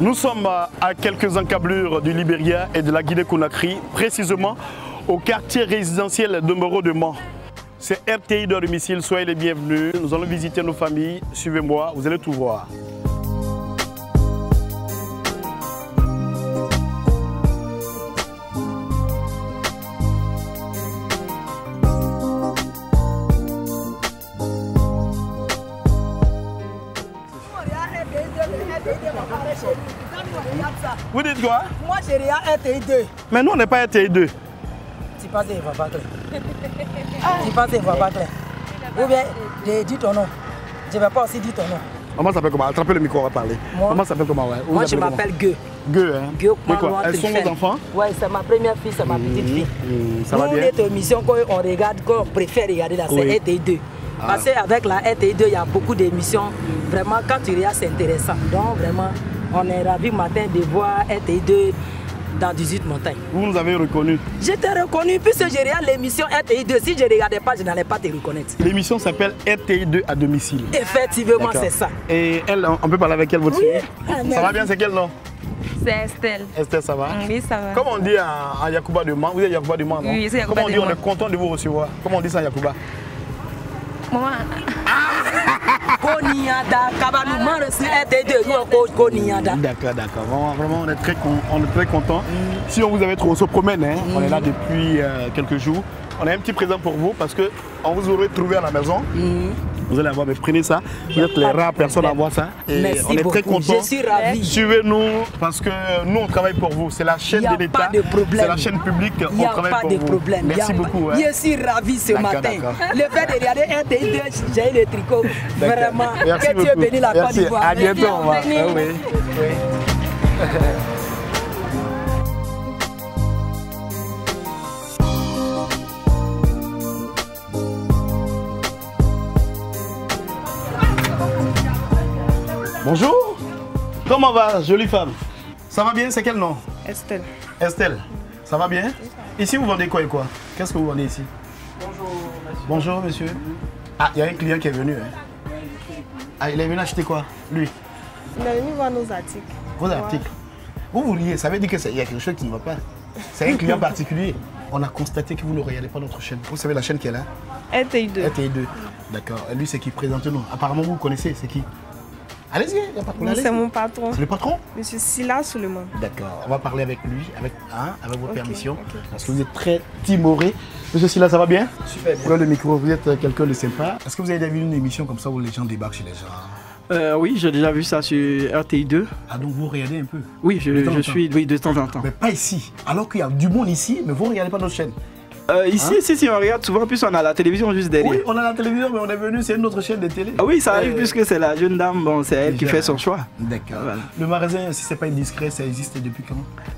Nous sommes à quelques encablures du Libéria et de la Guinée-Conakry, précisément au quartier résidentiel de Moreau de Mans. C'est RTI de domicile, soyez les bienvenus. Nous allons visiter nos familles. Suivez-moi, vous allez tout voir. Vous dites quoi? Moi, j'ai rien RTI 2. Mais nous, on n'est pas RTI 2. Tu penses qu'il ne va pas clair? Tu penses qu'il ne va pas clair? Ou bien, j'ai dit ton nom. Je ne vais pas aussi dire ton nom. Maman s'appelle comment? Attrapez le micro, on va parler. Moi, maman s'appelle comment? Ouais. Moi, je m'appelle Gueux. Gueux, hein? Gueux, quoi? Elles sont vos enfants? Oui, c'est ma première fille, c'est ma petite fille. Ça va bien? Notre émission qu'on regarde, qu'on préfère regarder là, c'est RTI 2. Parce qu'avec la RTI 2, il y a beaucoup d'émissions. Vraiment, quand tu regardes, c'est intéressant. Donc, vraiment, on est ravis matin de voir RTI 2 dans 18 montagnes. Vous nous avez reconnu? Je t'ai reconnu puisque je regarde l'émission RTI 2. Si je ne regardais pas, je n'allais pas te reconnaître. L'émission s'appelle RTI 2 à domicile. Effectivement, c'est ça. Et elle, on peut parler avec elle, votre fille? Ça va bien, c'est quel nom? C'est Estelle. Estelle, ça va? Oui, ça va. Comment on dit en Yacouba de Mans? Vous êtes Yacouba de Mans, non? Oui, c'est Yacouba Comment on dit? On est content de vous recevoir. Comment on dit ça en Yacouba? Maman. Koniada, Kabanouman, RTI2, nous Koniada. D'accord, d'accord. Vraiment, on est très contents. Si on vous avait trouvé, on se promène, hein. On est là depuis quelques jours. On a un petit présent pour vous parce qu'on vous aurait trouvé à la maison. Vous allez avoir, mais prenez ça. Vous êtes les rares personnes à avoir ça. Et merci on est beaucoup. très contents. Je suis ravi. Suivez-nous parce que nous, on travaille pour vous. C'est la chaîne de l'État. C'est la chaîne publique. On travaille pour vous. Il n'y a pas de problème. Merci beaucoup. Je suis ravi ce matin. Le fait de regarder RTI 2, j'ai le tricot. Vraiment. Merci que Dieu bénisse la Côte d'Ivoire. À bientôt. Oui. Bonjour, comment va, jolie femme? Ça va bien, c'est quel nom? Estelle. Estelle, ça va bien? Ici, vous vendez quoi et quoi? Qu'est-ce que vous vendez ici? Bonjour monsieur. Bonjour monsieur. Ah, il y a un client qui est venu. Hein. Ah, il est venu acheter quoi, lui? Il est venu voir nos articles. Vos articles? Vous vouliez, ça veut dire qu'il y a quelque chose qui ne va pas. C'est un client particulier. On a constaté que vous ne regardez pas notre chaîne. Vous savez la chaîne qui est là? RTI 2. RTI 2. D'accord. Et lui, c'est qui présente nous. Apparemment, vous connaissez, c'est qui? Allez-y, il n'y a pas de problème. C'est mon patron. C'est le patron? Monsieur Silla Suleiman. D'accord, on va parler avec lui, avec votre permission, ok. parce que vous êtes très timoré. Monsieur Silla, ça va bien? Super bien. Prenez le micro, vous êtes quelqu'un de sympa. Est-ce que vous avez déjà vu une émission comme ça où les gens débarquent chez les gens? Oui, j'ai déjà vu ça sur RTI 2. Ah, donc vous regardez un peu? Oui, je suis de temps en temps. Mais pas ici. Alors qu'il y a du monde ici, mais vous ne regardez pas notre chaîne. Ici, si on regarde souvent, plus on a la télévision juste derrière. Oui, on a la télévision, mais on est venu, c'est une autre chaîne de télé. Ah oui, ça arrive puisque c'est la jeune dame, bon, c'est elle qui fait son choix. D'accord. Voilà. Le magasin, si c'est pas indiscret, ça existe depuis quand?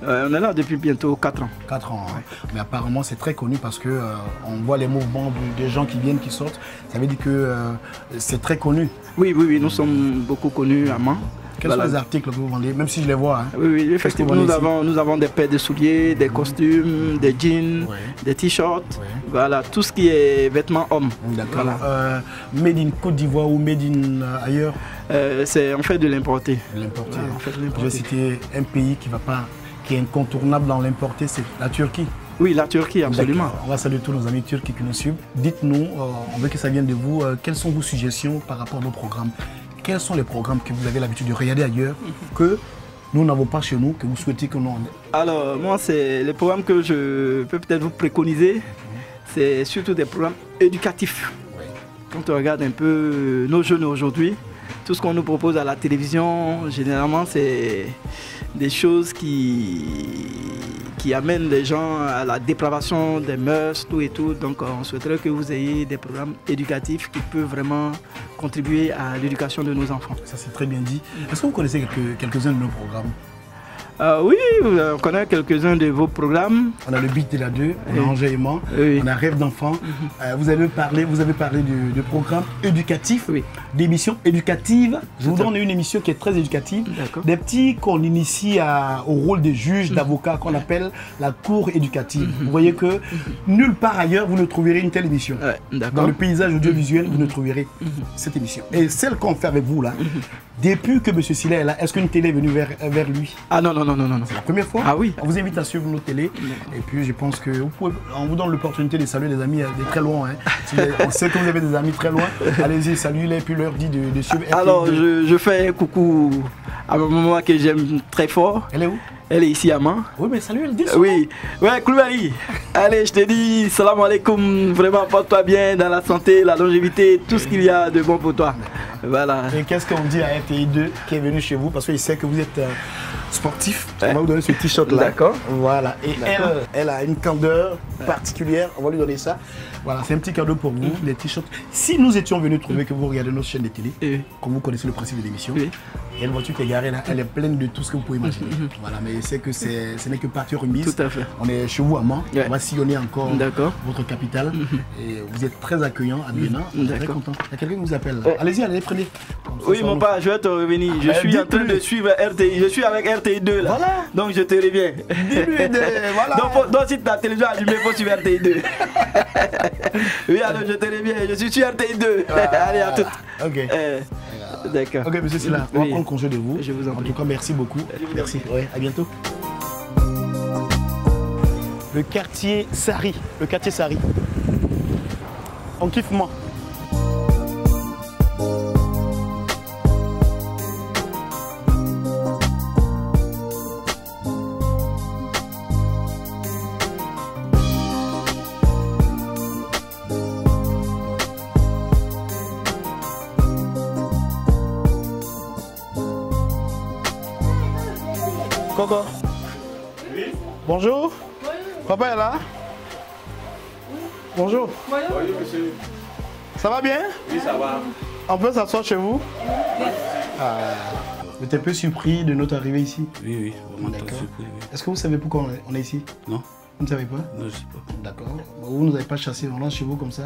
On est là depuis bientôt 4 ans. 4 ans, hein. Mais apparemment c'est très connu parce que on voit les mouvements des gens qui viennent, qui sortent. Ça veut dire que c'est très connu. Oui, nous sommes beaucoup connus à Mans. Quels sont les articles que vous vendez? Même si je les vois. Hein. Oui, effectivement, nous avons des paires de souliers, des costumes, des jeans, des t-shirts, voilà, tout ce qui est vêtements hommes. D'accord. Voilà. Made in Côte d'Ivoire ou made in ailleurs? C'est en fait de l'importer. L'importer. Ouais, en fait, je vais citer un pays qui est incontournable dans l'importer, c'est la Turquie. Oui, la Turquie, absolument. On va saluer tous nos amis turcs qui nous suivent. Dites-nous, on veut que ça vienne de vous, quelles sont vos suggestions par rapport à nos programmes? Quels sont les programmes que vous avez l'habitude de regarder ailleurs, que nous n'avons pas chez nous, que vous souhaitez que nous en ayons? Alors, moi, c'est les programmes que je peux peut-être vous préconiser, c'est surtout des programmes éducatifs. Quand on regarde un peu nos jeunes aujourd'hui, tout ce qu'on nous propose à la télévision, généralement, c'est des choses qui amènent les gens à la dépravation des mœurs, tout et tout. Donc on souhaiterait que vous ayez des programmes éducatifs qui peuvent vraiment contribuer à l'éducation de nos enfants. Ça c'est très bien dit. Est-ce que vous connaissez quelques-uns de nos programmes? Oui, on connaît quelques-uns de vos programmes. On a le Beat de la 2, on a Enjaillement, on a Rêve d'enfant. Vous avez parlé de programmes éducatifs, d'émissions éducatives. Je vous donne une émission qui est très éducative. Des petits qu'on initie au rôle de juge, d'avocat, qu'on appelle la cour éducative. Vous voyez que nulle part ailleurs, vous ne trouverez une telle émission. Dans le paysage audiovisuel, vous ne trouverez cette émission. Et celle qu'on fait avec vous là, Depuis que M. Silla est là, est-ce qu'une télé est venue vers lui? Ah non. C'est la première fois. Ah oui. On vous invite à suivre nos télés. Et puis je pense que on vous donne l'opportunité de saluer des amis de très loin. Hein. On sait que vous avez des amis très loin. Allez-y, saluez-les et puis leur dit de suivre. Alors je fais un coucou à ma maman que j'aime très fort. Elle est où? Elle est ici à Mans. Oui, mais salut, elle dit ça. Oui, ouais, Koulibaly. Allez, je te dis, salam alaikum. Vraiment, porte-toi bien dans la santé, la longévité, tout ce qu'il y a de bon pour toi. Voilà. Et qu'est-ce qu'on dit à RTI2 qui est venu chez vous parce qu'il sait que vous êtes sportif. On va vous donner ce t-shirt là. D'accord. Voilà. Et elle a une candeur particulière. On va lui donner ça. Voilà, c'est un petit cadeau pour vous, les t-shirts. Si nous étions venus trouver que vous regardez nos chaînes de télé, comme vous connaissez le principe de l'émission, il y a une voiture qui est garée là, elle est pleine de tout ce que vous pouvez imaginer. Voilà, mais c'est que ce n'est que partie remise. Tout à fait. On est chez vous à Mans, on va sillonner encore votre capitale. Et vous êtes très accueillant à Bénin, on est très content. Il y a quelqu'un qui vous appelle là. Allez-y, allez, prenez. Oui, mon père, je vais te revenir. Je suis en train de suivre RTI. Je suis avec RTI2 là. Voilà. Donc je te reviens. Voilà. Donc si ta télévision est allumée, il faut suivre RTI2. Oui, alors je te reviens. Je suis sur RTI2. Allez, à toutes. Ok. D'accord. Ok, monsieur Silla, on va prendre congé de vous. Je vous en prie. En tout cas, merci beaucoup. Merci. Ouais, à bientôt. Le quartier Sari. Le quartier Sari. On kiffe moi. Coco. Oui. Bonjour. Papa est là? Oui. Bonjour. Bonjour, monsieur. Ça va bien? Oui, ça va. On peut s'asseoir chez vous? Oui. Vous êtes un peu surpris de notre arrivée ici? Oui, vraiment très surpris. Oui. Est-ce que vous savez pourquoi on est ici? Non. Vous ne savez pas? Non, je ne sais pas. D'accord. Vous ne nous avez pas chassé, on lance chez vous comme ça.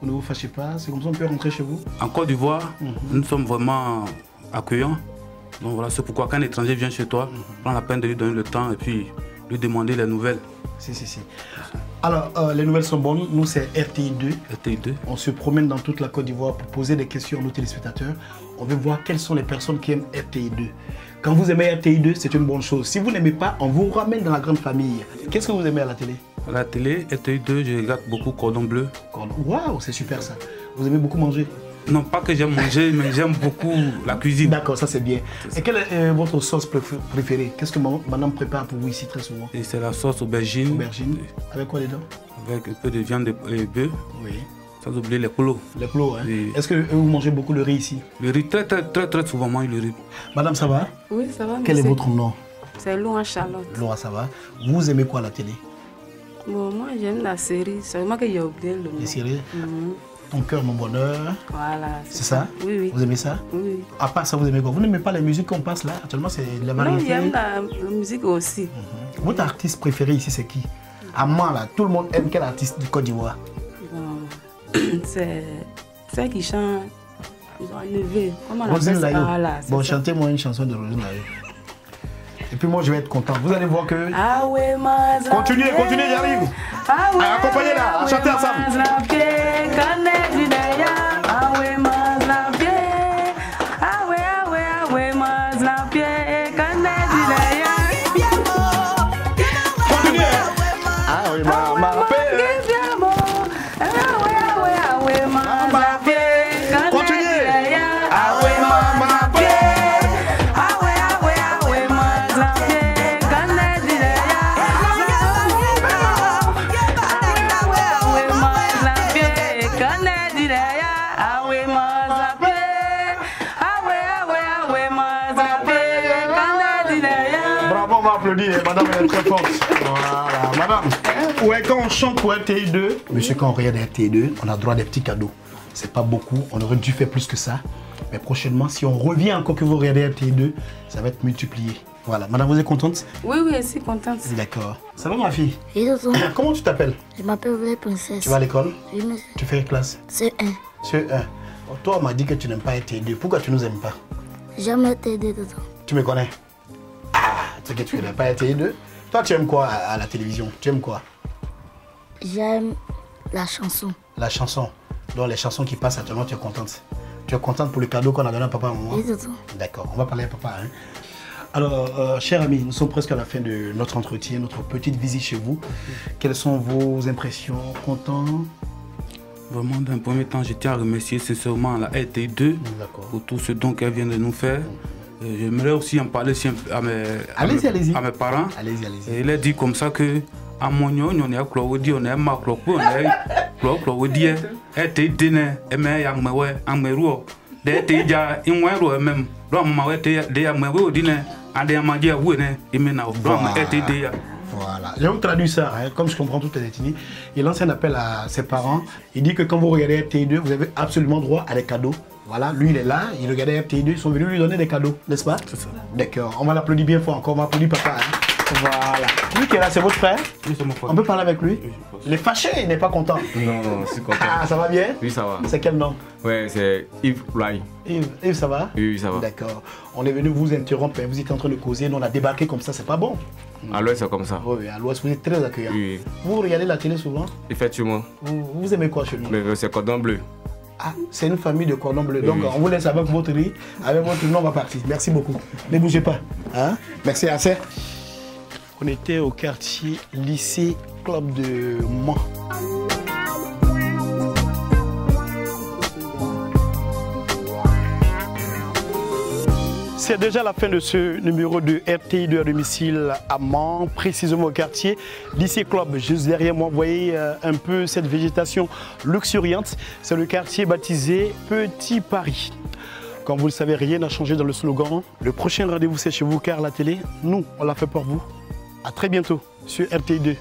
Vous ne vous fâchez pas, c'est comme ça on peut rentrer chez vous? En Côte d'Ivoire, nous sommes vraiment accueillants. Donc voilà, c'est pourquoi quand un étranger vient chez toi, prends la peine de lui donner le temps et puis lui demander les nouvelles. Si. Alors, les nouvelles sont bonnes. Nous, c'est RTI2. RTI2. On se promène dans toute la Côte d'Ivoire pour poser des questions à nos téléspectateurs. On veut voir quelles sont les personnes qui aiment RTI2. Quand vous aimez RTI2, c'est une bonne chose. Si vous n'aimez pas, on vous ramène dans la grande famille. Qu'est-ce que vous aimez à la télé? À la télé, RTI2, je regarde beaucoup Cordon Bleu. Waouh, c'est super ça. Vous aimez beaucoup manger? Non, pas que j'aime manger, mais j'aime beaucoup la cuisine. D'accord, ça c'est bien. Et quelle est votre sauce préférée? Qu'est-ce que madame prépare pour vous ici très souvent? Et c'est la sauce aubergine. Aubergine. Avec quoi dedans? Avec un peu de viande et bœuf. Oui. Sans oublier les plots. Les plots, hein? Oui. Est-ce que vous mangez beaucoup le riz ici? Le riz, très souvent, moi, le riz. Madame, ça va? Oui, ça va. Quel est votre nom? C'est Laura Charlotte. Laura, ça va? Vous aimez quoi à la télé? Bon, moi j'aime la série, seulement que j'ai oublié le nom. Les séries? Ton cœur, mon bonheur. Voilà. C'est ça? Oui. Vous aimez ça? Oui. À part ça, vous aimez quoi? Vous n'aimez pas la musique qu'on passe là? Actuellement, c'est de la variété. Non, j'aime la musique aussi. Votre artiste préféré ici, c'est qui? À moi, là, tout le monde aime quel artiste du Côte d'Ivoire? Bon, c'est celle qui chante. Ils ont enlevé. Comment on Rosine appelle ça? Layo. Voilà, Bon, ça. chantez-moi une chanson de Rosine Layo. Et puis moi, je vais être content. Vous allez voir que... Ah ouais, Continuez, j'arrive. Ah ouais, accompagnez-la, chantez ensemble. Madame, elle est très forte. Voilà, madame. Ouais, quand on chante pour RTI2, monsieur, quand on regarde RTI2, on a droit à des petits cadeaux. C'est pas beaucoup, on aurait dû faire plus que ça. Mais prochainement, si on revient encore que vous regardez RTI2, ça va être multiplié. Voilà, madame, vous êtes contente? Oui, je suis contente. D'accord. Ça va, ma fille? Oui, tonton. Comment tu t'appelles? Je m'appelle Vraie Princesse. Tu vas à l'école? Oui, monsieur. Tu fais quelle classe? C1. C1. Oh, toi, on m'a dit que tu n'aimes pas RTI2. Pourquoi tu nous aimes pas? J'aime RTI2, tonton. Tu me connais? Ah, tu sais que tu n'aimes pas RTI2? Toi, tu aimes quoi à la télévision? Tu aimes quoi? J'aime la chanson. La chanson. Donc les chansons qui passent actuellement, tu es contente? Tu es contente pour le cadeau qu'on a donné à papa et maman? Oui, tonton. D'accord, on va parler à papa. Hein. Alors, chers amis, nous sommes presque à la fin de notre entretien, notre petite visite chez vous. Quelles sont vos impressions? Content? Vraiment, d'un premier temps, je tiens à remercier sincèrement la RTI2 pour tout ce don qu'elle vient de nous faire. J'aimerais aussi en parler à mes parents. Allez-y. Il a dit comme ça que à mon on est à Claudie, on est à Macro, on est à Claudie, RTI2, et à Mawe, à Meruo, déjà, in Wero même, dans ma way, des Amero dîner, à des Amadia Wene, et maintenant, dans RTI2. Voilà, je vous traduis ça, hein, comme je comprends toutes les ethnies. Il lance un appel à ses parents. Il dit que quand vous regardez RTI2, vous avez absolument droit à des cadeaux. Voilà, lui il est là, il regardait RTI2, ils sont venus lui donner des cadeaux, n'est-ce pas? C'est ça. D'accord, on va l'applaudir bien fort encore, on va applaudir papa. Hein. Voilà. Lui qui est là, c'est votre frère? Oui, c'est mon frère. On peut parler avec lui? Il est fâché, il n'est pas content. Non, je suis content. Ah, ça va bien? Oui, ça va. C'est quel nom? Ouais, c'est Yves Rai. Yves, ça va? Oui, ça va. D'accord. On est venu vous interrompre, vous étiez en train de causer, nous on a débarqué comme ça, c'est pas bon. À l'ouest, c'est comme ça. Oui, à l'ouest, vous êtes très accueillant. Oui. Vous regardez la télé souvent? Effectivement. Vous aimez quoi chez nous? Mais c'est cordon bleu. Ah, c'est une famille de cordon bleu. Donc, oui. on vous laisse avec votre riz. Avec votre nom, on va partir. Merci beaucoup. Ne bougez pas. Hein? Merci assez. On était au quartier lycée Club de Mans. C'est déjà la fin de ce numéro de RTI2 à domicile à Mans, précisément au quartier lycée Club. Juste derrière moi, vous voyez un peu cette végétation luxuriante. C'est le quartier baptisé Petit Paris. Comme vous le savez, rien n'a changé dans le slogan. Le prochain rendez-vous, c'est chez vous, car la télé, nous, on l'a fait pour vous. À très bientôt sur RTI2.